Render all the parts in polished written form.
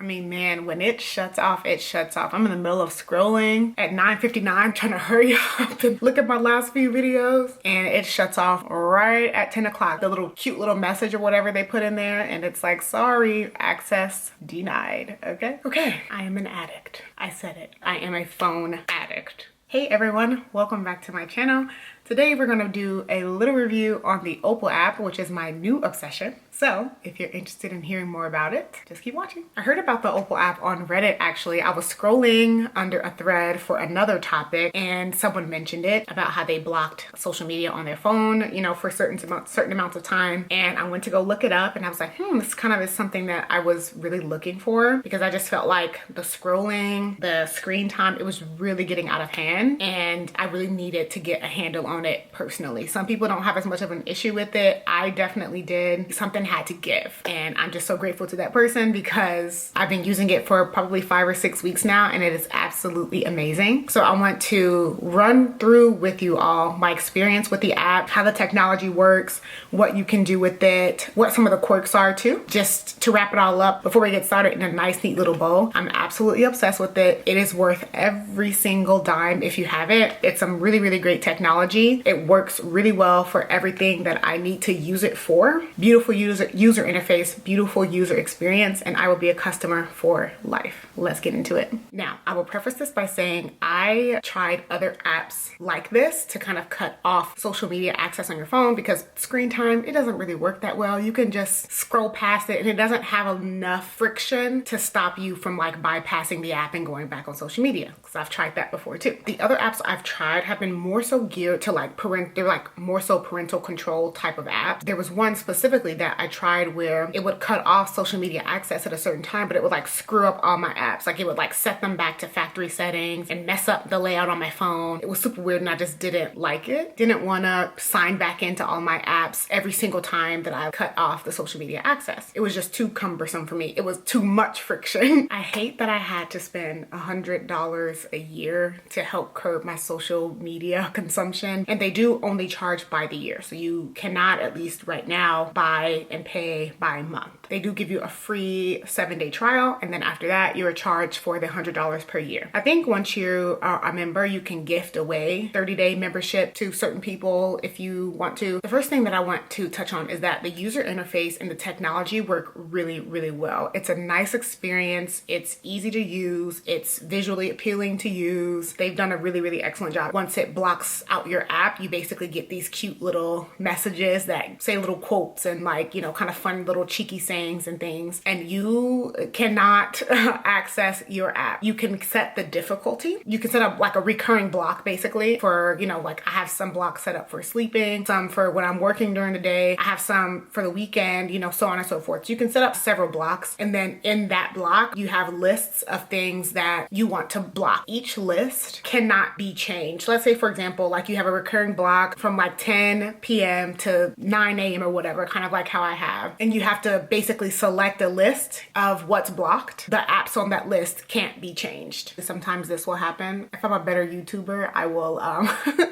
mean, man, when it shuts off, it shuts off. I'm in the middle of scrolling at 9:59 trying to hurry up and look at my last few videos, and it shuts off right at 10 o'clock. The little cute little message or whatever they put in there, and it's like, sorry, access denied. Okay, I am an addict. I said it. I am a phone addict. Hey everyone, welcome back to my channel. Today we're gonna do a little review on the Opal app, which is my new obsession. So if you're interested in hearing more about it, just keep watching. I heard about the Opal app on Reddit actually. I was scrolling under a thread for another topic and someone mentioned it about how they blocked social media on their phone, you know, for certain amounts of time. And I went to go look it up and I was like, this kind of is something that I was really looking for, because I just felt like the scrolling, the screen time, it was really getting out of hand and I really needed to get a handle on it personally. Some people don't have as much of an issue with it. I definitely did. Something had to give, and I'm just so grateful to that person because I've been using it for probably 5 or 6 weeks now and it is absolutely amazing. So I want to run through with you all my experience with the app, how the technology works, what you can do with it, what some of the quirks are too, just to wrap it all up before we get started in a nice neat little bow. I'm absolutely obsessed with it. It is worth every single dime if you have it. It's some really great technology. It works really well for everything that I need to use it for. Beautiful user interface, beautiful user experience, and I will be a customer for life. Let's get into it. Now, I will preface this by saying I tried other apps like this to kind of cut off social media access on your phone because screen time, it doesn't really work that well. You can just scroll past it and it doesn't have enough friction to stop you from like bypassing the app and going back on social media, because I've tried that before too. The other apps I've tried have been more so geared to like they're like more so parental control type of app. There was one specifically that I tried where it would cut off social media access at a certain time, but it would like screw up all my apps. Like it would like set them back to factory settings and mess up the layout on my phone. It was super weird and I just didn't like it. Didn't want to sign back into all my apps every single time that I cut off the social media access. It was just too cumbersome for me. It was too much friction. I hate that I had to spend $100 a year to help curb my social media consumption, and they do only charge by the year. So you cannot, at least right now, buy and pay by month. They do give you a free 7-day trial, and then after that you are charged for the $100 per year. I think once you are a member, you can gift away 30-day membership to certain people if you want to. The first thing that I want to touch on is that the user interface and the technology work really well. It's a nice experience. It's easy to use. It's visually appealing to use. They've done a really excellent job. Once it blocks out your app, you basically get these cute little messages that say little quotes and like, you know, kind of fun little cheeky sayings and things, and you cannot access your app. You can set the difficulty. You can set up like a recurring block basically for, you know, like I have some blocks set up for sleeping, some for when I'm working during the day, I have some for the weekend, you know, so on and so forth. So you can set up several blocks, and then in that block you have lists of things that you want to block. Each list cannot be changed. Let's say for example, like you have a recurring block from like 10 p.m. to 9 a.m. or whatever, kind of like how I have, and you have to basically select a list of what's blocked. The apps on that list can't be changed. Sometimes this will happen. If I'm a better YouTuber, I will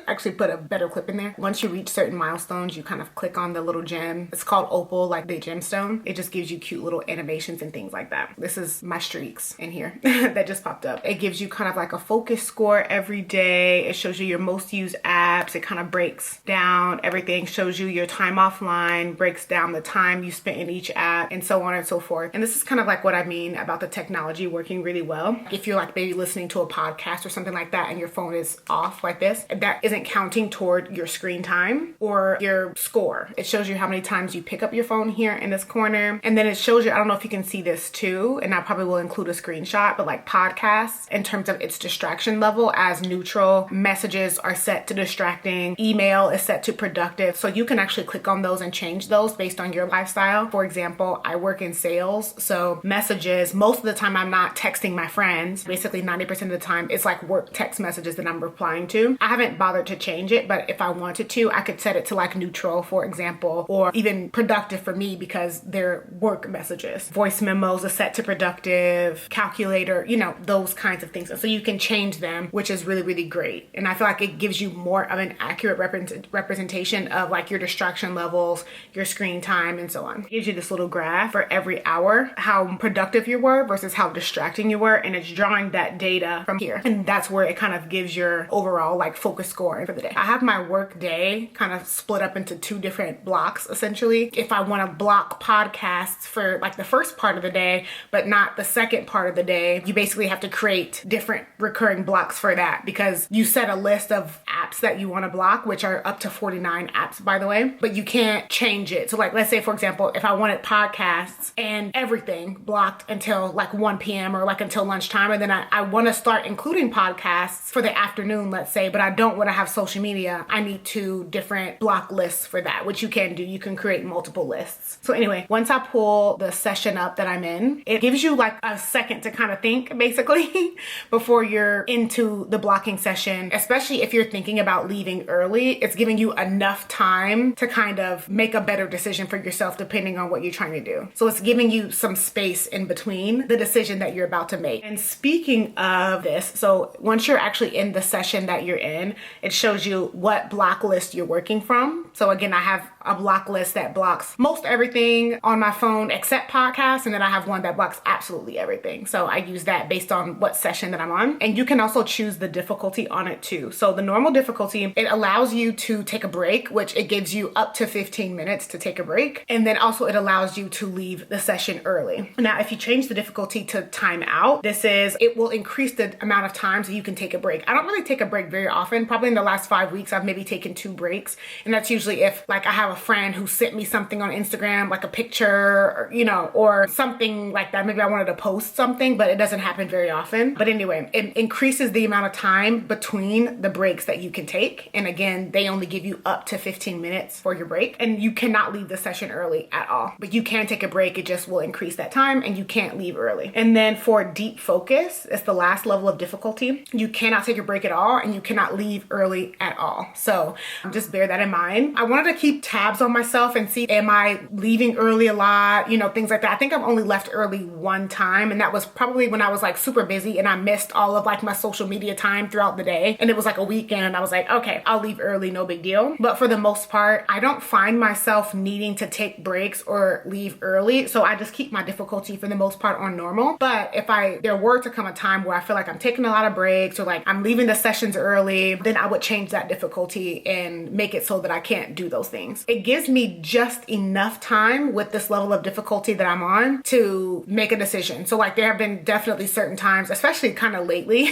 actually put a better clip in there. Once you reach certain milestones, you kind of click on the little gem. It's called Opal, like the gemstone. It just gives you cute little animations and things like that. This is my streaks in here that just popped up. It gives you kind of like a focus score every day. It shows you your most used apps. It kind of breaks down everything, shows you your time offline, breaks down the time you spent in each app, and so on and so forth. And this is kind of like what I mean about the technology working really well. If you're like maybe listening to a podcast or something like that and your phone is off like this, that isn't counting toward your screen time or your score. It shows you how many times you pick up your phone here in this corner, and then it shows you, I don't know if you can see this too, and I probably will include a screenshot, but like podcasts in terms of its distraction level as neutral, messages are set to distracting, email is set to productive. So you can actually click on those and change those based on your lifestyle. For example, I work in sales, so messages, most of the time I'm not texting my friends. Basically 90% of the time it's like work text messages that I'm replying to. I haven't bothered to change it, but if I wanted to, I could set it to like neutral, for example, or even productive for me because they're work messages. Voice memos are set to productive, calculator, you know, those kinds of things. And so you can change them, which is really great. And I feel like it gives you more of an accurate representation of like your distraction levels, your screen time, and so on. It gives you this little graph graph for every hour, how productive you were versus how distracting you were. And it's drawing that data from here. And that's where it kind of gives your overall like focus scoring for the day. I have my work day kind of split up into two different blocks, essentially. If I want to block podcasts for like the first part of the day, but not the second part of the day, you basically have to create different recurring blocks for that, because you set a list of apps that you want to block, which are up to 49 apps, by the way, but you can't change it. So like, let's say, for example, if I wanted podcasts and everything blocked until like 1 p.m. or like until lunchtime, and then I want to start including podcasts for the afternoon, let's say, but I don't want to have social media, I need 2 different block lists for that, which you can do. You can create multiple lists. So anyway, once I pull the session up that I'm in, it gives you like a second to kind of think, basically, before you're into the blocking session. Especially if you're thinking about leaving early, it's giving you enough time to kind of make a better decision for yourself depending on what you're trying to do. So it's giving you some space in between the decision that you're about to make. And speaking of this, so once you're actually in the session that you're in, it shows you what block list you're working from. So again, I have a block list that blocks most everything on my phone except podcasts, and then I have one that blocks absolutely everything. So I use that based on what session that I'm on. And you can also choose the difficulty on it too. So the normal difficulty, it allows you to take a break, which it gives you up to 15 minutes to take a break. And then also it allows you to leave the session early. Now, if you change the difficulty to time out, it will increase the amount of times that you can take a break. I don't really take a break very often. Probably in the last 5 weeks, I've maybe taken 2 breaks. And that's usually if like I have a friend who sent me something on Instagram, like a picture, or, or something like that. Maybe I wanted to post something, but it doesn't happen very often. But anyway, it increases the amount of time between the breaks that you can take. And again, they only give you up to 15 minutes for your break, and you cannot leave the session early at all. But you can take a break. It just will increase that time, and you can't leave early. And then for deep focus, it's the last level of difficulty. You cannot take a break at all, and you cannot leave early at all. So just bear that in mind. I wanted to keep tabs on myself and see, am I leaving early a lot? Things like that. I think I've only left early one time, and that was probably when I was like super busy and I missed all of like my social media time throughout the day. And it was like a weekend, and I was like, okay, I'll leave early, no big deal. But for the most part, I don't find myself needing to take breaks or leave early. So I just keep my difficulty for the most part on normal. But if there were to come a time where I feel like I'm taking a lot of breaks or like I'm leaving the sessions early, then I would change that difficulty and make it so that I can't do those things. It gives me just enough time with this level of difficulty that I'm on to make a decision. So like there have been definitely certain times, especially kind of lately,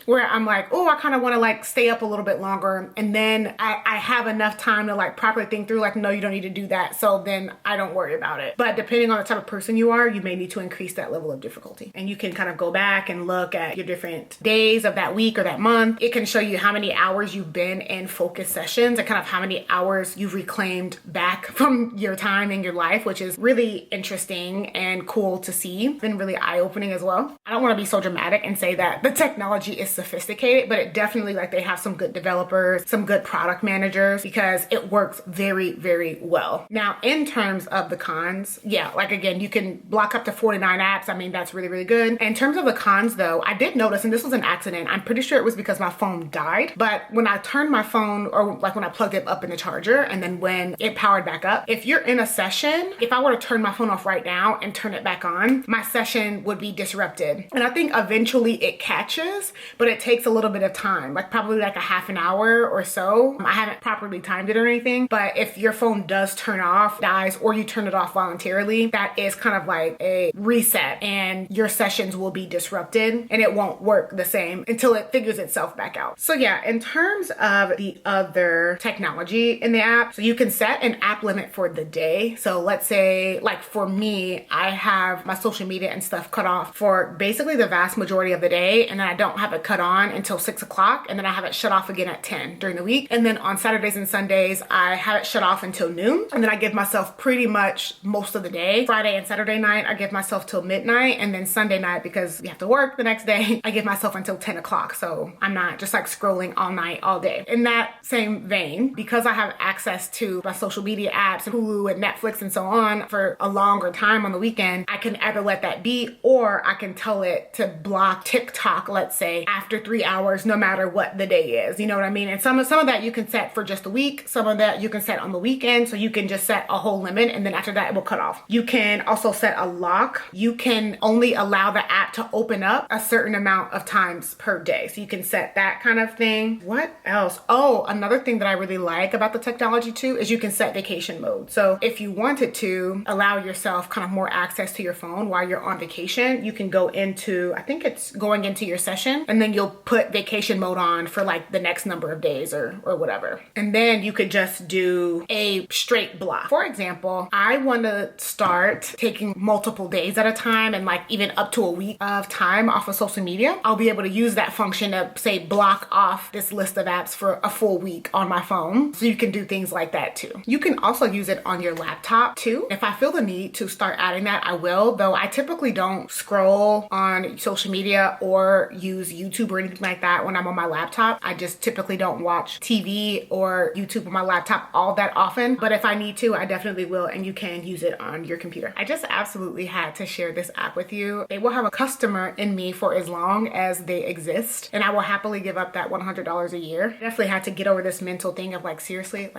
where I'm like, oh, I kind of want to like stay up a little bit longer. And then I have enough time to like properly think through like, no, you don't need to do that. So then I don't worry about it. But depending on the type of person you are, you may need to increase that level of difficulty. And you can kind of go back and look at your different days of that week or that month. It can show you how many hours you've been in focus sessions and kind of how many hours you've reclaimed back from your time in your life, which is really interesting and cool to see. It's been really eye-opening as well. I don't want to be so dramatic and say that the technology is sophisticated, but it definitely, like, they have some good developers, some good product managers, because it works very, very well. Now, in terms of the cons, yeah, like again, you can block up to 49 apps. I mean, that's really, really good. In terms of the cons though, I did notice, and this was an accident, I'm pretty sure it was because my phone died, but when I turned my phone, or like when I plugged it up in the charger, and then when it powered back up, if you're in a session, if I were to turn my phone off right now and turn it back on, my session would be disrupted. And I think eventually it catches, but it takes a little bit of time, like probably like a half an hour or so. I haven't properly timed it or anything, but if your phone does turn off, dies, or you turn it off voluntarily, that is kind of like a reset, and your sessions will be disrupted and it won't work the same until it figures itself back out. So yeah, in terms of the other technology in the app, so you can set an app limit for the day. So let's say, like for me, I have my social media and stuff cut off for basically the vast majority of the day, and then I don't have it cut on until 6 o'clock, and then I have it shut off again at 10 during the week. And then on Saturdays and Sundays, I have it shut off until noon, and then I give myself pretty much most of the day. Friday and Saturday night, I give myself till midnight, and then Sunday night, because we have to work the next day, I give myself until 10 o'clock. So I'm not just like scrolling all night, all day. In that same vein, because I have access to my social media apps and Hulu and Netflix and so on for a longer time on the weekend, I can either let that be, or I can tell it to block TikTok, let's say, after 3 hours, no matter what the day is. You know what I mean? And some of that you can set for just a week. Some of that you can set on the weekend. So you can just set a whole limit, and then after that, that it will cut off. You can also set a lock. You can only allow the app to open up a certain amount of times per day. So you can set that kind of thing. What else? Oh, another thing that I really like about the technology too is you can set vacation mode. So if you wanted to allow yourself kind of more access to your phone while you're on vacation, you can go into, I think it's going into your session, and then you'll put vacation mode on for like the next number of days or whatever. And then you could just do a straight block. For example, I want to start taking multiple days at a time and like even up to a week of time off of social media. I'll be able to use that function to say block off this list of apps for a full week on my phone. So you can do things like that too. You can also use it on your laptop too. If I feel the need to start adding that, I will, though I typically don't scroll on social media or use YouTube or anything like that when I'm on my laptop. I just typically don't watch TV or YouTube on my laptop all that often, but if I need to, I definitely will, and you can use it on your computer. I just absolutely had to share this app with you. They will have a customer in me for as long as they exist, and I will happily give up that $100 a year. I definitely had to get over this mental thing of like, seriously,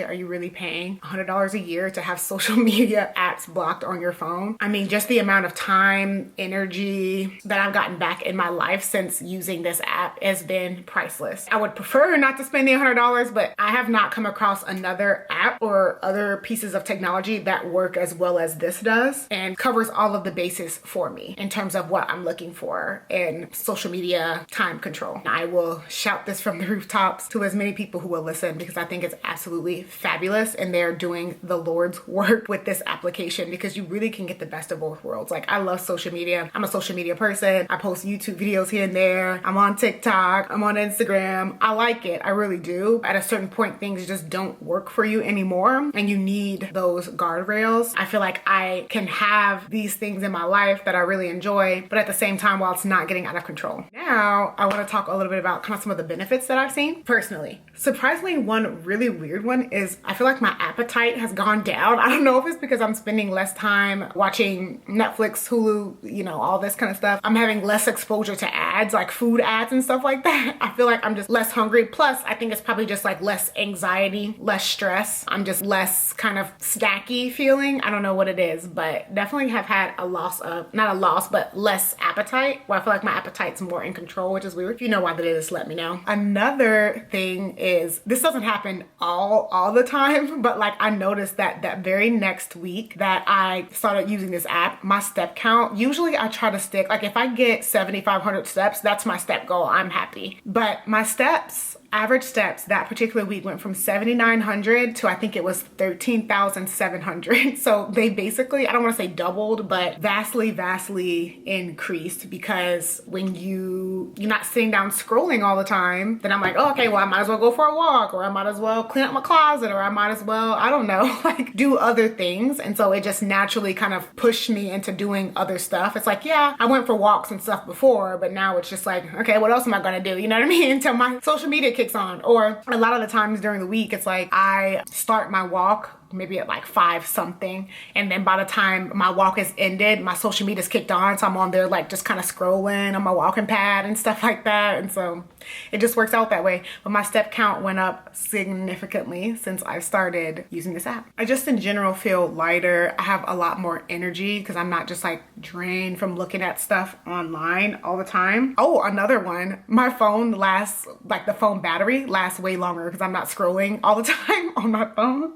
are you really paying $100 a year to have social media apps blocked on your phone? I mean, just the amount of time, energy that I've gotten back in my life since using this app has been priceless. I would prefer not to spend the $100, but I have not come across another app or other pieces of technology that work as well as this does and covers all of the bases for me in terms of what I'm looking for in social media time control. I will shout this from the rooftops to as many people who will listen because I think it's absolutely fabulous, and they're doing the Lord's work with this application because you really can get the best of both worlds. Like, I love social media. I'm a social media person. I post YouTube videos here and there. I'm on TikTok. I'm on Instagram. I like it. I really do. At a certain point, things just don't work for you anymore, and you need those guardrails. I feel like I can have these things in my life that I really enjoy, but at the same time, while it's not getting out of control. Now, I want to talk a little bit about kind of some of the benefits that I've seen personally. Surprisingly, one really weird one is I feel like my appetite has gone down. I don't know if it's because I'm spending less time watching Netflix, Hulu, you know, all this kind of stuff. I'm having less exposure to ads, like food ads and stuff like that. I feel like I'm just less hungry. Plus, I think it's probably just like less anxiety, less stress. I'm just less kind of snacky feeling. I don't know what it is, but definitely have had a loss of, not a loss, but less appetite. Well, I feel like my appetite's more in control, which is weird. If you know why that is, let me know. Another thing is, this doesn't happen all the time, but like I noticed that that very next week that I started using this app, my step count, usually I try to stick, like if I get 7,500 steps, that's my step goal. I'm happy. But my steps, average steps that particular week went from 7,900 to I think it was 13,700. So they basically, I don't want to say doubled, but vastly increased, because when you're not sitting down scrolling all the time, then I'm like, oh, okay, well, I might as well go for a walk, or I might as well clean up my closet, or I might as well, I don't know, like do other things. And so it just naturally kind of pushed me into doing other stuff. It's like, yeah, I went for walks and stuff before, but now it's just like, okay, what else am I going to do? You know what I mean? Until my social media kicks on. Or a lot of the times during the week, it's like I start my walk maybe at like 5 something, and then by the time my walk is ended, my social media's kicked on, so I'm on there like just kind of scrolling on my walking pad and stuff like that. And so it just works out that way. But my step count went up significantly since I started using this app. I just in general feel lighter. I have a lot more energy because I'm not just like drained from looking at stuff online all the time. Oh, another one, my phone lasts, like the phone battery lasts way longer because I'm not scrolling all the time on my phone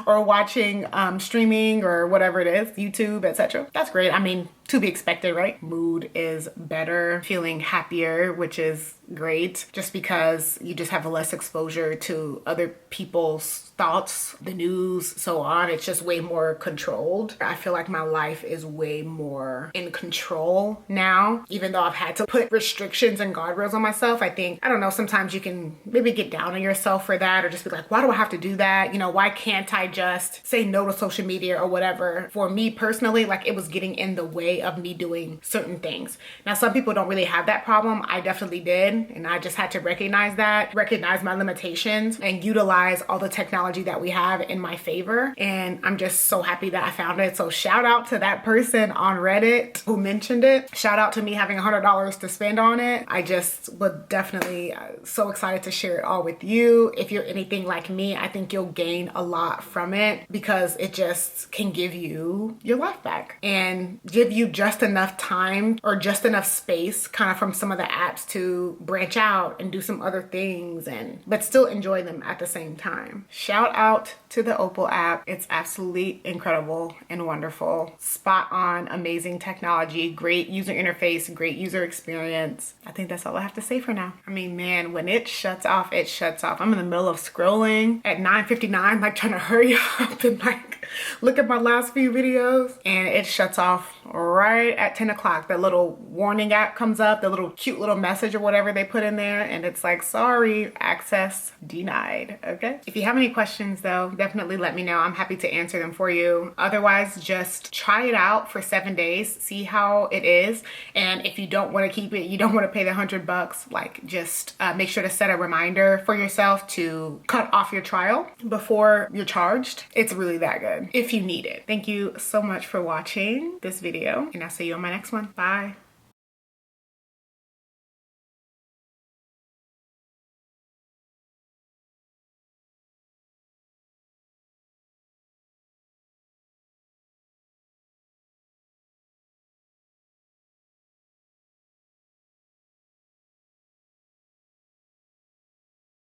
or watching streaming or whatever it is, YouTube, etc. That's great. I mean, to be expected, right? Mood is better, feeling happier, which is great, just because you just have less exposure to other people's thoughts, the news, so on. It's just way more controlled. I feel like my life is way more in control now, even though I've had to put restrictions and guardrails on myself. I think, I don't know, sometimes you can maybe get down on yourself for that, or just be like, why do I have to do that? You know, why can't I just say no to social media or whatever? For me personally, like it was getting in the way way of me doing certain things. Now, some people don't really have that problem. I definitely did. And I just had to recognize that, recognize my limitations, and utilize all the technology that we have in my favor. And I'm just so happy that I found it. So shout out to that person on Reddit who mentioned it. Shout out to me having $100 to spend on it. I just would definitely so excited to share it all with you. If you're anything like me, I think you'll gain a lot from it because it just can give you your life back and give you just enough time or just enough space kind of from some of the apps to branch out and do some other things but still enjoy them at the same time. Shout out to the Opal app. It's absolutely incredible and wonderful. Spot on, amazing technology, great user interface, great user experience. I think that's all I have to say for now. I mean, man, when it shuts off, it shuts off. I'm in the middle of scrolling at 9:59, like trying to hurry up and like look at my last few videos, and it shuts off right at 10 o'clock. The little warning app comes up, the little cute little message or whatever they put in there, and it's like, sorry, access denied. Okay. If you have any questions though, definitely let me know. I'm happy to answer them for you. Otherwise, just try it out for 7 days, see how it is. And if you don't want to keep it, you don't want to pay the $100, like just make sure to set a reminder for yourself to cut off your trial before you're charged. It's really that good if you need it. Thank you so much for watching this video, and I'll see you on my next one. Bye.